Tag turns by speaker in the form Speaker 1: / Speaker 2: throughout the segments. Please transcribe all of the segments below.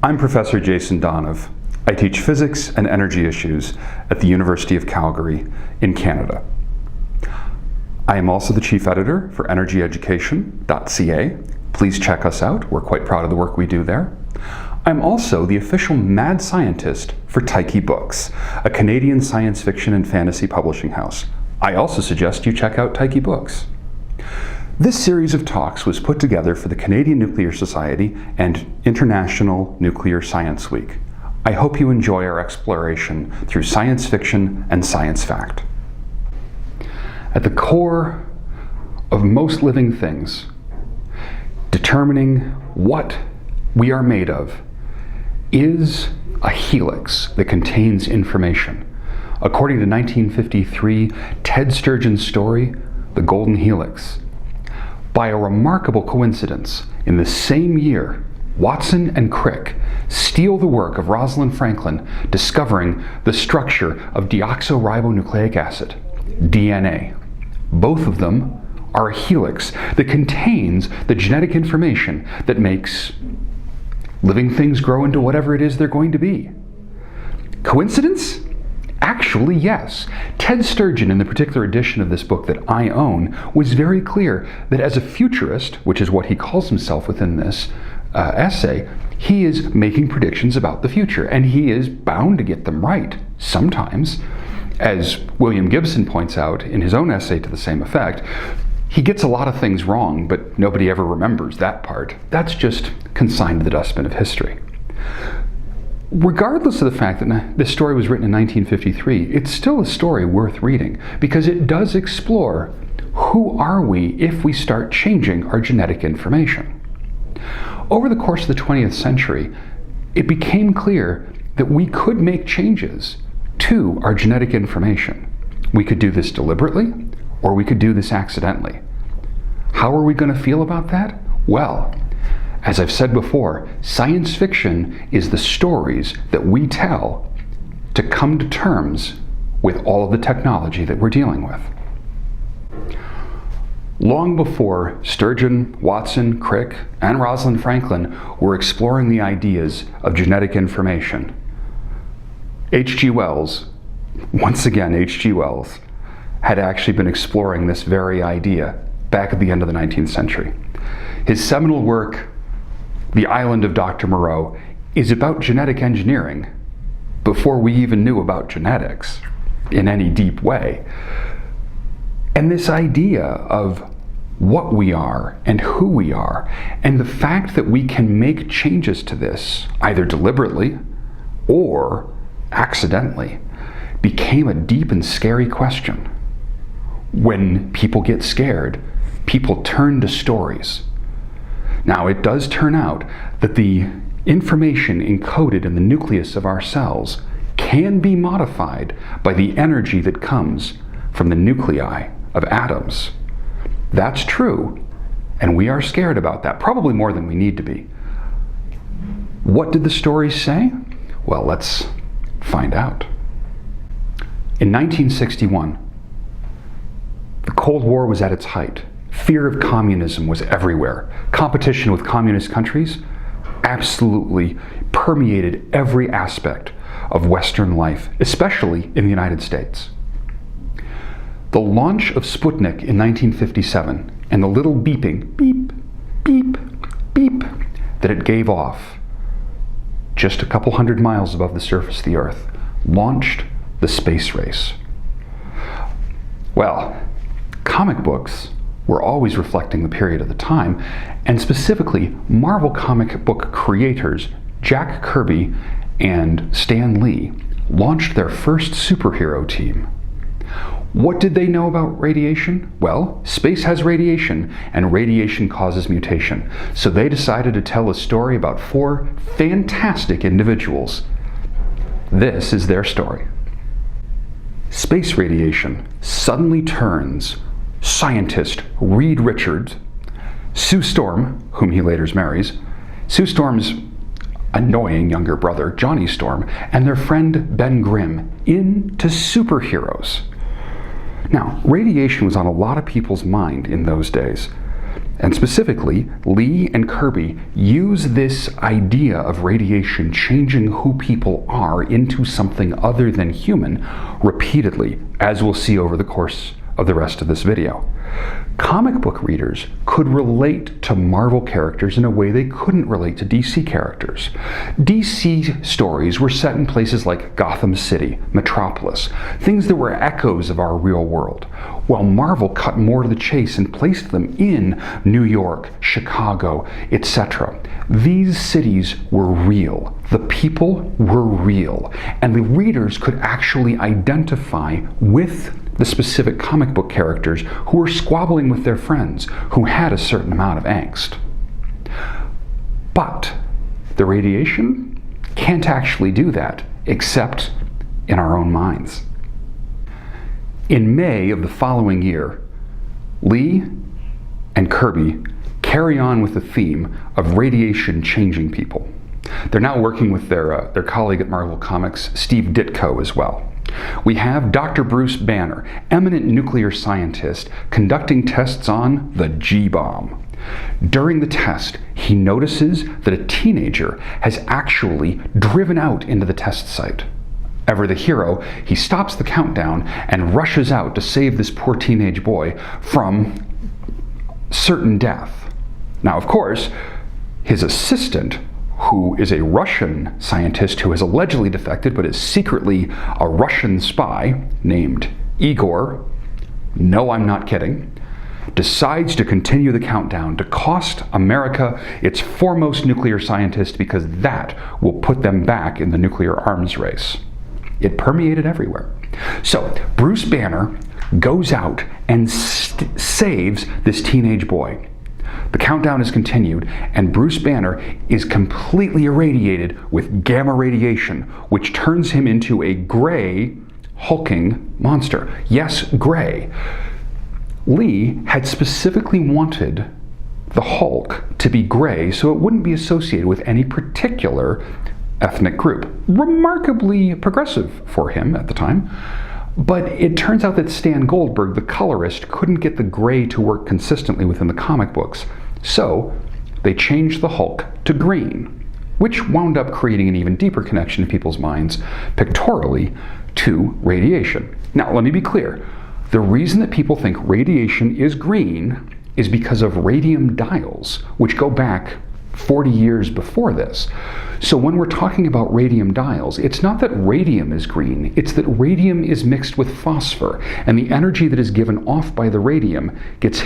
Speaker 1: I'm Professor Jason Donev. I teach physics and energy issues at the University of Calgary in Canada. I am also the chief editor for energyeducation.ca. Please check us out. We're quite proud of the work we do there. I'm also the official mad scientist for Tyche Books, a Canadian science fiction and fantasy publishing house. I also suggest you check out Tyche Books. This series of talks was put together for the Canadian Nuclear Society and International Nuclear Science Week. I hope you enjoy our exploration through science fiction and science fact. At the core of most living things, determining what we are made of is a helix that contains information. According to 1953 Ted Sturgeon's story, The Golden Helix. By a remarkable coincidence, in the same year, Watson and Crick steal the work of Rosalind Franklin discovering the structure of deoxyribonucleic acid, DNA. Both of them are a helix that contains the genetic information that makes living things grow into whatever it is they're going to be. Coincidence? Actually, yes. Ted Sturgeon, in the particular edition of this book that I own, was very clear that as a futurist, which is what he calls himself within this essay, he is making predictions about the future, and he is bound to get them right sometimes. As William Gibson points out in his own essay to the same effect, he gets a lot of things wrong, but nobody ever remembers that part. That's just consigned to the dustbin of history. Regardless of the fact that this story was written in 1953, it's still a story worth reading because it does explore who are we if we start changing our genetic information. Over the course of the 20th century, it became clear that we could make changes to our genetic information. We could do this deliberately, or we could do this accidentally. How are we going to feel about that? Well, as I've said before, science fiction is the stories that we tell to come to terms with all of the technology that we're dealing with. Long before Sturgeon, Watson, Crick, and Rosalind Franklin were exploring the ideas of genetic information, H.G. Wells, once again H.G. Wells, had actually been exploring this very idea back at the end of the 19th century. His seminal work, The Island of Dr. Moreau, is about genetic engineering before we even knew about genetics in any deep way. And this idea of what we are and who we are, and the fact that we can make changes to this, either deliberately or accidentally, became a deep and scary question. When people get scared, people turn to stories. Now, it does turn out that the information encoded in the nucleus of our cells can be modified by the energy that comes from the nuclei of atoms. That's true, and we are scared about that, probably more than we need to be. What did the stories say? Well, let's find out. In 1961, the Cold War was at its height. Fear of communism was everywhere. Competition with communist countries absolutely permeated every aspect of Western life, especially in the United States. The launch of Sputnik in 1957 and the little beeping, beep, beep, beep, that it gave off just a couple hundred miles above the surface of the Earth launched the space race. Well, comic books were always reflecting the period of the time, and specifically Marvel comic book creators Jack Kirby and Stan Lee launched their first superhero team. What did they know about radiation? Well, space has radiation, and radiation causes mutation. So they decided to tell a story about 4 fantastic individuals. This is their story. Space radiation suddenly turns scientist Reed Richards, Sue Storm, whom he later marries, Sue Storm's annoying younger brother, Johnny Storm, and their friend Ben Grimm into superheroes. Now, radiation was on a lot of people's mind in those days. And specifically, Lee and Kirby use this idea of radiation changing who people are into something other than human repeatedly, as we'll see over the course of the rest of this video. Comic book readers could relate to Marvel characters in a way they couldn't relate to DC characters. DC stories were set in places like Gotham City, Metropolis, things that were echoes of our real world, while Marvel cut more to the chase and placed them in New York, Chicago, etc. These cities were real, the people were real, and the readers could actually identify with the specific comic book characters who were squabbling with their friends, who had a certain amount of angst. But the radiation can't actually do that, except in our own minds. In May of the following year, Lee and Kirby carry on with the theme of radiation changing people. They're now working with their colleague at Marvel Comics, Steve Ditko, as well. We have Dr. Bruce Banner, eminent nuclear scientist, conducting tests on the G-bomb. During the test, he notices that a teenager has actually driven out into the test site. Ever the hero, he stops the countdown and rushes out to save this poor teenage boy from certain death. Now, of course, his assistant, who is a Russian scientist who has allegedly defected but is secretly a Russian spy named Igor, no, I'm not kidding, decides to continue the countdown to cost America its foremost nuclear scientist, because that will put them back in the nuclear arms race. It permeated everywhere. So Bruce Banner goes out and saves this teenage boy. The countdown is continued, and Bruce Banner is completely irradiated with gamma radiation, which turns him into a gray, hulking monster. Yes, gray. Lee had specifically wanted the Hulk to be gray so it wouldn't be associated with any particular ethnic group. Remarkably progressive for him at the time. But it turns out that Stan Goldberg, the colorist, couldn't get the gray to work consistently within the comic books. So they changed the Hulk to green, which wound up creating an even deeper connection in people's minds, pictorially, to radiation. Now, let me be clear. The reason that people think radiation is green is because of radium dials, which go back 40 years before this. So when we're talking about radium dials, it's not that radium is green, it's that radium is mixed with phosphor, and the energy that is given off by the radium gets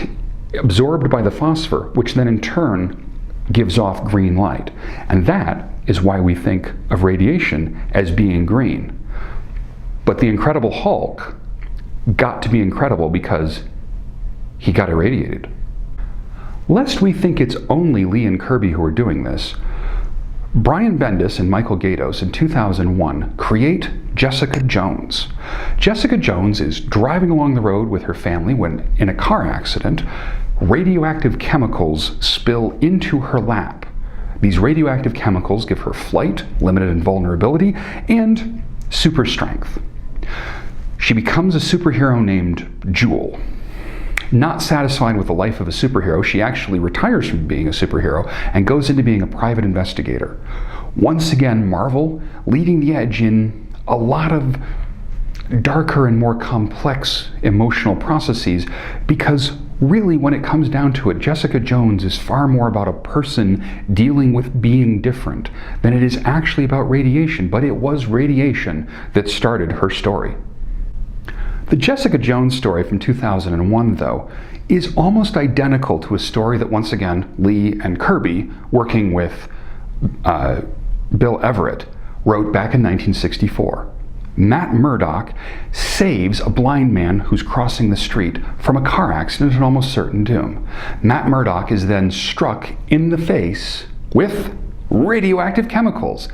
Speaker 1: absorbed by the phosphor, which then in turn gives off green light. And that is why we think of radiation as being green. But the Incredible Hulk got to be incredible because he got irradiated. Lest we think it's only Lee and Kirby who are doing this, Brian Bendis and Michael Gaydos in 2001 create Jessica Jones. Jessica Jones is driving along the road with her family when, in a car accident, radioactive chemicals spill into her lap. These radioactive chemicals give her flight, limited invulnerability, and super strength. She becomes a superhero named Jewel. Not satisfied with the life of a superhero, she actually retires from being a superhero and goes into being a private investigator. Once again, Marvel leading the edge in a lot of darker and more complex emotional processes, because really, when it comes down to it, Jessica Jones is far more about a person dealing with being different than it is actually about radiation, but it was radiation that started her story. The Jessica Jones story from 2001, though, is almost identical to a story that, once again, Lee and Kirby, working with Bill Everett, wrote back in 1964. Matt Murdock saves a blind man who's crossing the street from a car accident and almost certain doom. Matt Murdock is then struck in the face with radioactive chemicals.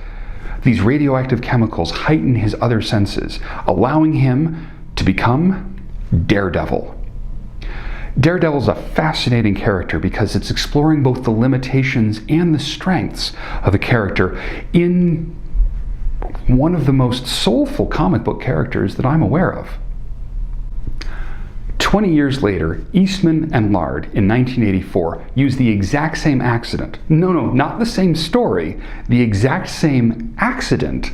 Speaker 1: These radioactive chemicals heighten his other senses, allowing him to become Daredevil. Daredevil's a fascinating character because it's exploring both the limitations and the strengths of the character in one of the most soulful comic book characters that I'm aware of. 20 years later, Eastman and Lard in 1984 used the exact same accident. No, not the same story, the exact same accident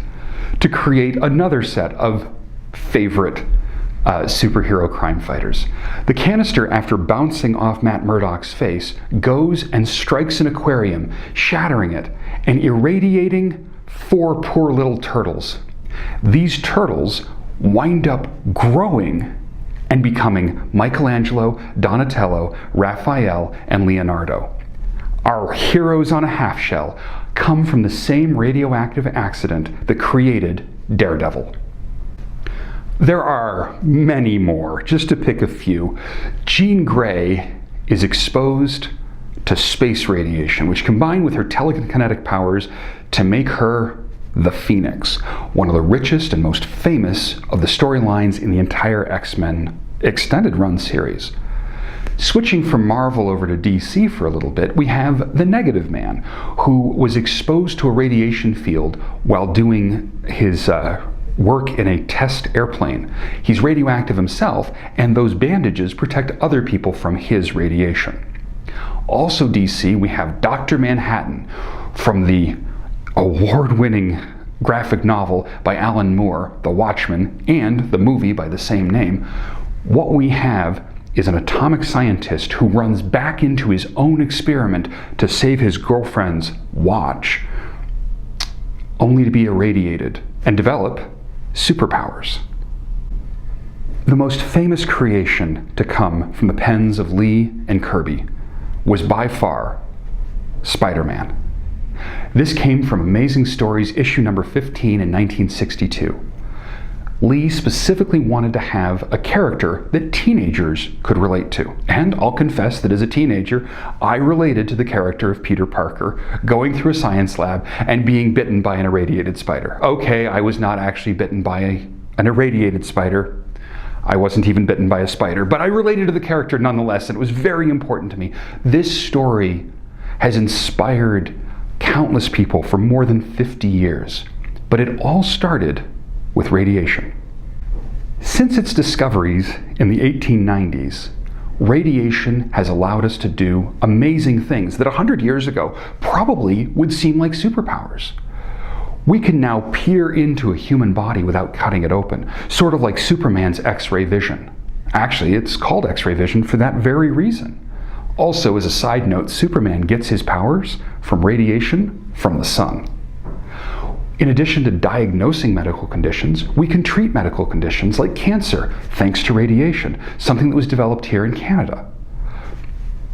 Speaker 1: to create another set of favorite superhero crime fighters. The canister, after bouncing off Matt Murdock's face, goes and strikes an aquarium, shattering it and irradiating 4 poor little turtles. These turtles wind up growing and becoming Michelangelo, Donatello, Raphael, and Leonardo. Our heroes on a half shell come from the same radioactive accident that created Daredevil. There are many more, just to pick a few. Jean Grey is exposed to space radiation, which combined with her telekinetic powers to make her the Phoenix, one of the richest and most famous of the storylines in the entire X-Men extended run series. Switching from Marvel over to DC for a little bit, we have the Negative Man, who was exposed to a radiation field while doing his work in a test airplane. He's radioactive himself, and those bandages protect other people from his radiation. Also DC, we have Dr. Manhattan from the award-winning graphic novel by Alan Moore, The Watchmen, and the movie by the same name. What we have is an atomic scientist who runs back into his own experiment to save his girlfriend's watch, only to be irradiated and develop superpowers. The most famous creation to come from the pens of Lee and Kirby was by far Spider-Man. This came from Amazing Stories issue number 15 in 1962. Lee specifically wanted to have a character that teenagers could relate to. And I'll confess that as a teenager, I related to the character of Peter Parker going through a science lab and being bitten by an irradiated spider. Okay, I was not actually bitten by an irradiated spider. I wasn't even bitten by a spider, but I related to the character nonetheless, and it was very important to me. This story has inspired countless people for more than 50 years, but it all started with radiation. Since its discoveries in the 1890s, radiation has allowed us to do amazing things that 100 years ago probably would seem like superpowers. We can now peer into a human body without cutting it open, sort of like Superman's X-ray vision. Actually, it's called X-ray vision for that very reason. Also, as a side note, Superman gets his powers from radiation from the sun. In addition to diagnosing medical conditions, we can treat medical conditions like cancer thanks to radiation, something that was developed here in Canada.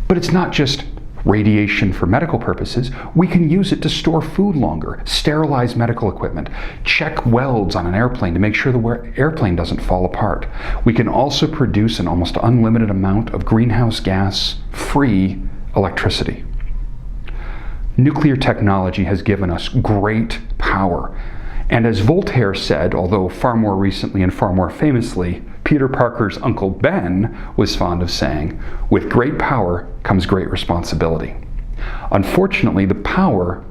Speaker 1: But it's not just radiation for medical purposes. We can use it to store food longer, sterilize medical equipment, check welds on an airplane to make sure the airplane doesn't fall apart. We can also produce an almost unlimited amount of greenhouse gas-free electricity. Nuclear technology has given us great power. And as Voltaire said, although far more recently and far more famously, Peter Parker's Uncle Ben was fond of saying, with great power comes great responsibility. Unfortunately, the power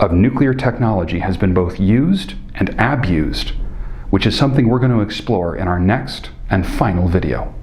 Speaker 1: of nuclear technology has been both used and abused, which is something we're going to explore in our next and final video.